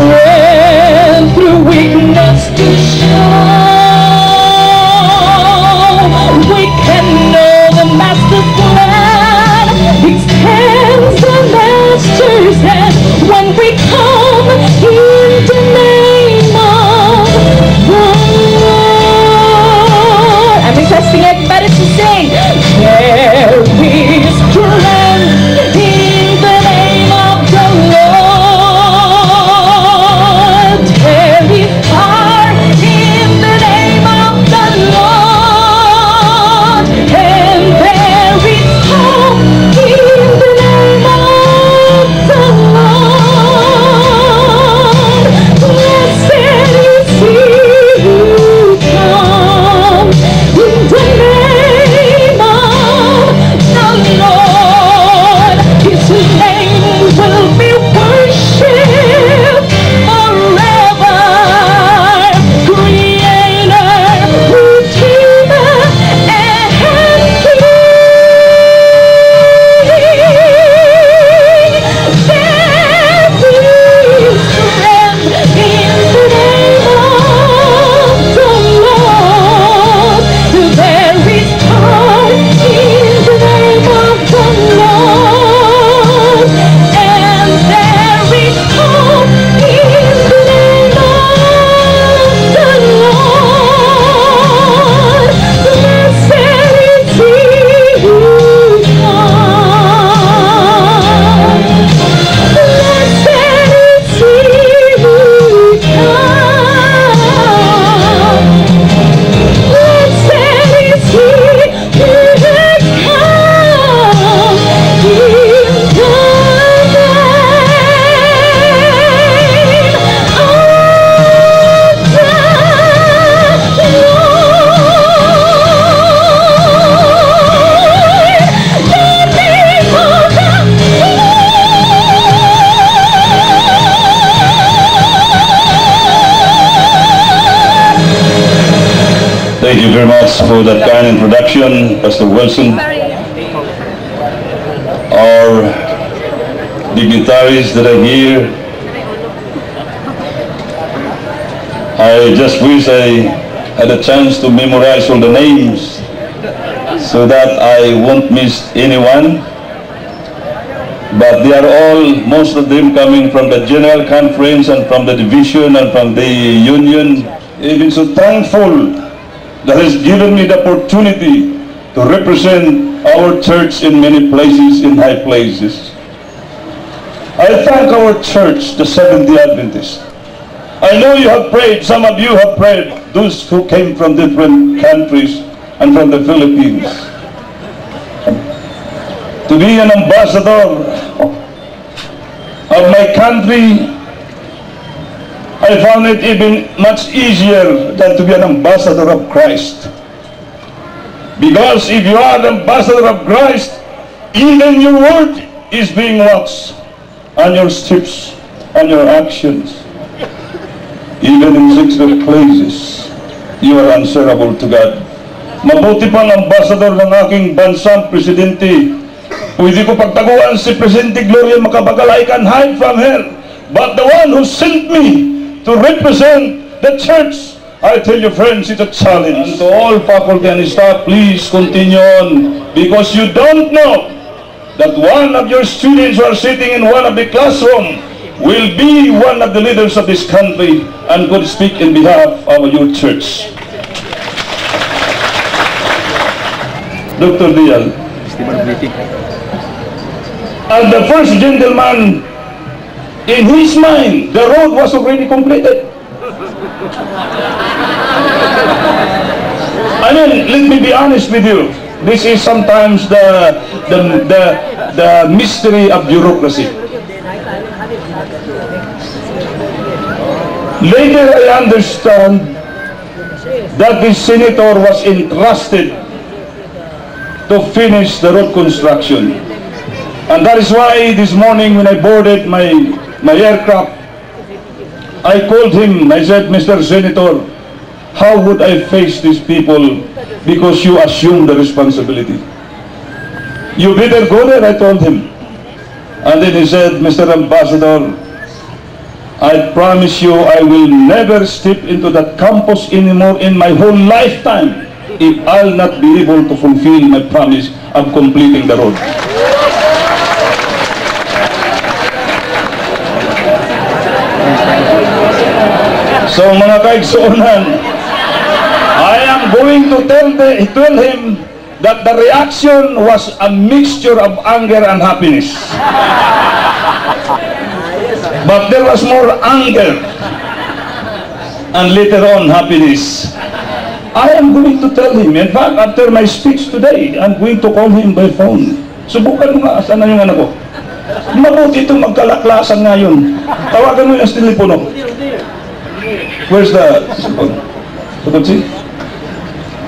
strength through weakness to show. We can know the Master's plan extends the Master's hand when we come in the name of the Lord. I'm requesting everybody to sing. There is strength in the name of the Lord. There is power in the name of the Lord. And there is hope in the name of the Lord. Blessed is he who comes in the name of the Lord. His name will be worshipped forever. Creator, Redeemer, and King. There is strength in the name of the Lord. There is power in the name of the Lord. And there is hope in the name of the Lord. Blessed is he who comes. Blessed is he who comes. Blessed is he who comes in the name of the Thank you very much for that kind introduction, Pastor Wilson. Our dignitaries that are here, I just wish I had a chance to memorize all the names so that I won't miss anyone. But they are all, most of them coming from the General Conference and from the division and from the union. Even so thankful that has given me the opportunity to represent our church in many places, in high places. I thank our church, the Seventh-day Adventist. I know you have prayed, some of you have prayed, those who came from different countries and from the Philippines. To be an ambassador of my country, I found it even much easier than to be an ambassador of Christ. Because if you are an ambassador of Christ, even your word is being watched, and your steps and your actions. Even in secret places, you are answerable to God. Mabuti pang ambassador ng aking bansang presidente. Pwede ko pagtaguan si Presidente Gloria Macapagal, I can hide from her. But the one who sent me to represent the church, I tell you friends, it's a challenge. And to all faculty and staff, please continue on, because you don't know that one of your students who are sitting in one of the classroom will be one of the leaders of this country and could speak in behalf of your church. Dr. Dial. And the first gentleman, in his mind, the road was already completed. I mean, let me be honest with you. This is sometimes the mystery of bureaucracy. Later I understand that the senator was entrusted to finish the road construction. And that is why this morning when I boarded my aircraft, I called him. I said, Mr. Senator, how would I face these people because you assume the responsibility? You better go there, I told him. And then he said, Mr. Ambassador, I promise you, I will never step into that campus anymore in my whole lifetime if I'll not be able to fulfill my promise of completing the road. So mga kaigsuonan, I am going to tell him that the reaction was a mixture of anger and happiness. But there was more anger and later on happiness. I am going to tell him. In fact, after my speech today, I'm going to call him by phone. Subukan mo nga, saan na yung anak ko? Mabuti itong magkalaklasan ngayon. Tawagan mo yung telepono. Where's the... see?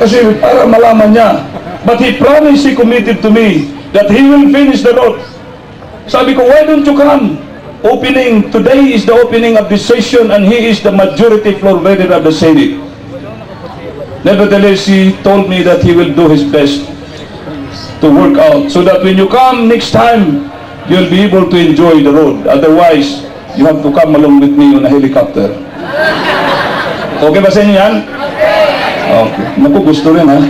Kasi para malaman niya. But he promised, he committed to me that he will finish the road. Sabi ko, why don't you come? Opening, today is the opening of the session and he is the majority floor leader of the Senate. Nevertheless, he told me that he will do his best to work out so that when you come next time, you'll be able to enjoy the road. Otherwise, you have to come along with me on a helicopter. Okay ba sa inyo yan? Okay. Naku, gusto rin ha?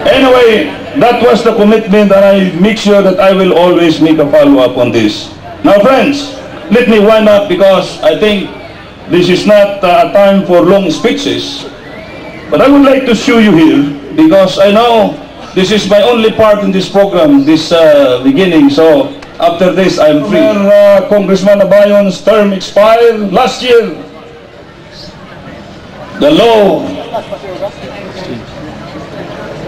Anyway, that was the commitment and I make sure that I will always make a follow-up on this. Now friends, let me wind up because I think this is not a time for long speeches. But I would like to show you here because I know this is my only part in this program, this beginning. So after this, I'm free. Congressman Abayon's term expired last year. The law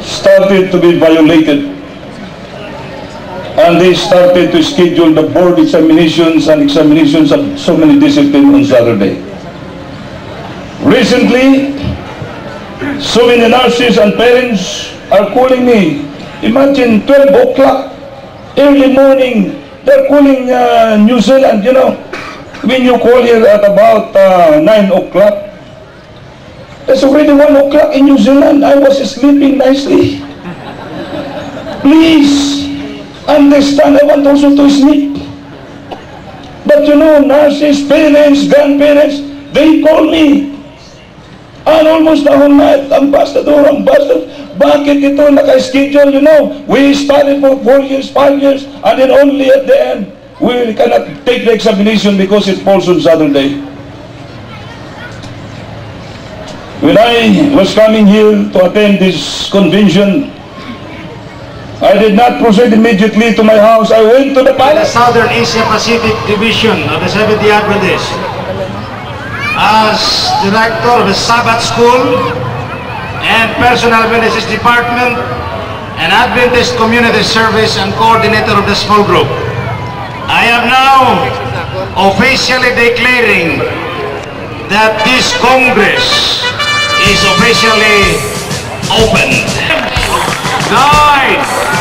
started to be violated and they started to schedule the board examinations and examinations of so many disciplines on Saturday. Recently, so many nurses and parents are calling me. Imagine 12 o'clock, early morning, they're calling New Zealand, you know. When you call here at about 9 o'clock, it's already 1 o'clock in New Zealand. I was sleeping nicely. Please understand, I want also to sleep. But you know, nurses, parents, grandparents, they call me. And almost the whole night, ambassador, bakit ito naka-schedule, you know? We studied for 4 years, 5 years, and then only at the end, we cannot take the examination because it falls on Saturday. When I was coming here to attend this convention, I did not proceed immediately to my house. I went to the palace. The Southern Asia Pacific Division of the Seventh-day Adventist. As Director of the Sabbath School and Personal Benefits Department and Adventist Community Service and Coordinator of the small group, I am now officially declaring that this Congress is officially opened. 9